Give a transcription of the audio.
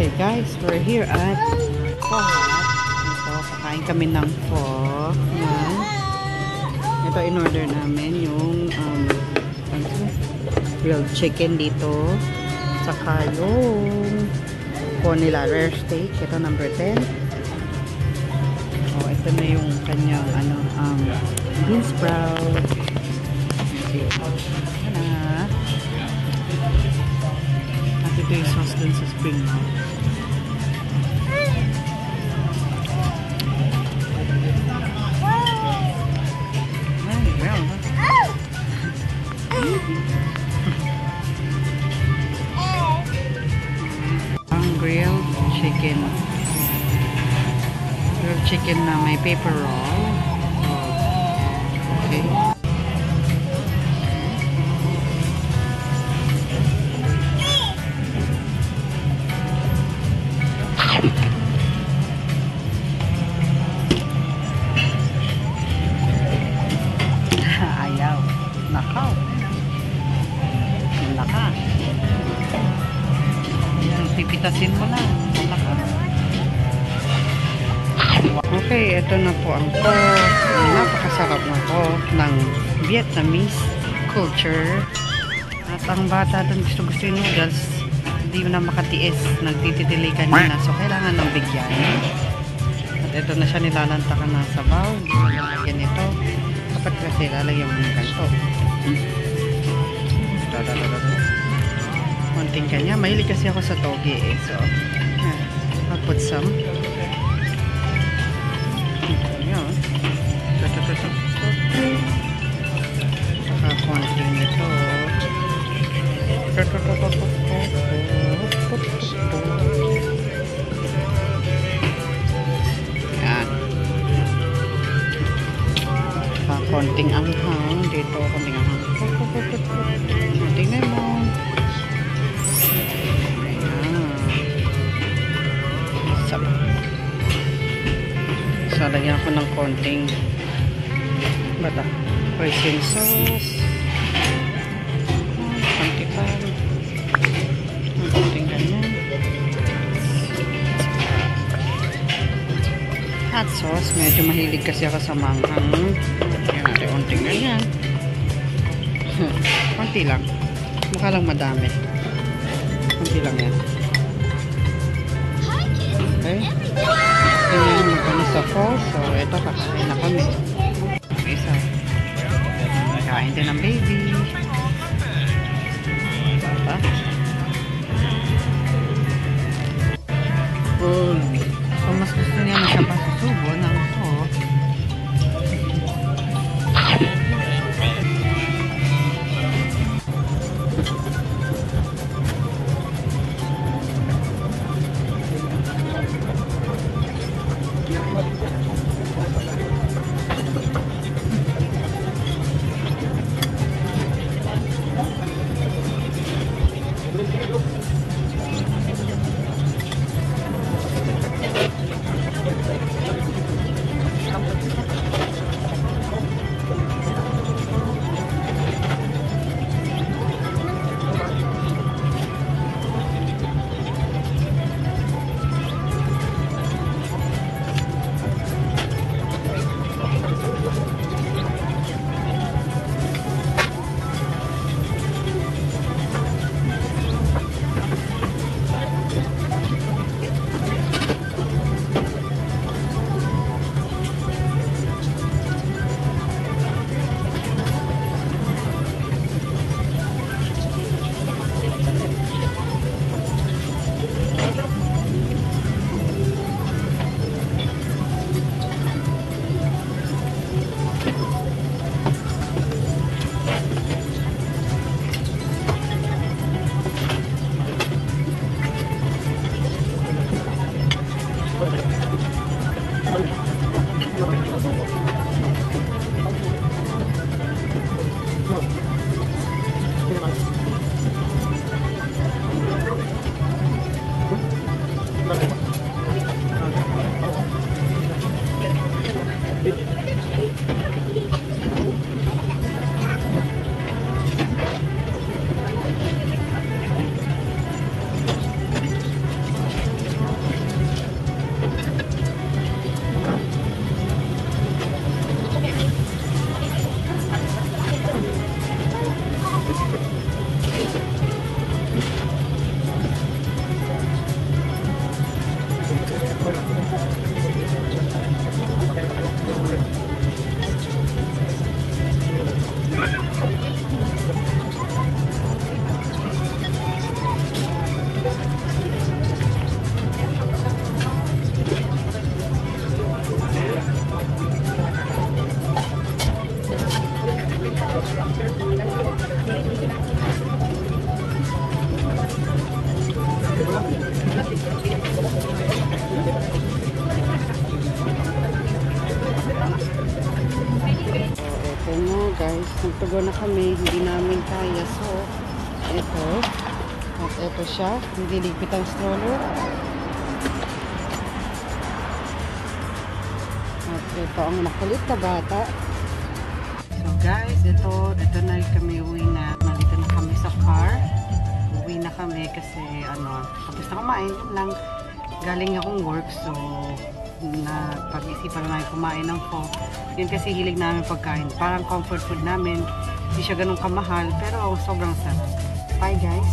Okay guys, we're here at Pho. Ito, kakain kami ng pho. Yan. Ito, in-order namin yung grilled chicken dito. Saka yung pho nila, rare steak. Ito, number 10. Oh, ito na yung kanyang bean sprout. Okay. At ito yung sauce dun sa spring roll. Ang grilled chicken. Grilled chicken na may paper roll. Okay. Ayaw. Nakaw. Naka. Pipitasin mo na. Naka. Okay, ito na po ang pho. Napakasarap na po ng Vietnamese culture. At ang bata doon gusto yung noodles. Hindi mo na makatiis. Nagtititili kanina. So, kailangan ng bigyan. At ito na siya nilalantakan na sa bowl. Hindi mo lalagyan ito. Kapag kasi lalagyan mo ng ganito. Konting kanya. Mahilig kasi ako sa toge eh. So, I'll put some. Ayan. Saka konting ito. Ayan. Saka konting anghang. Dito konting anghang. Konting lemon. So, lagyan ako ng konting hoisin sauce. Konti pa. Konting ganyan. Hot sauce. Medyo mahilig kasi ako sa manghang. Lagyan natin konting ganyan. Konti lang. Mukha lang madami. Konti lang yan. Okay. Ayan, magkano sa pho. So, ito, kakain na kami. Isa. Kain din ng baby. Bata. So, mas gusto niya na siya pasusubo ng pho. guys, nagtugo na kami, hindi namin kaya. So, ito. At ito siya, hindi ligpit ang stroller. At ito ang makulit na bata. So guys, ito na kami, uwi na. Nandito na kami sa car. Uwi na kami kasi tapos na kumain yun lang. Galing akong work, so na pag-isipan na namin kumain ng pho. Yun kasi hilig namin pagkain. Parang comfort food namin. Hindi siya ganun kamahal, pero sobrang sarap. Bye guys!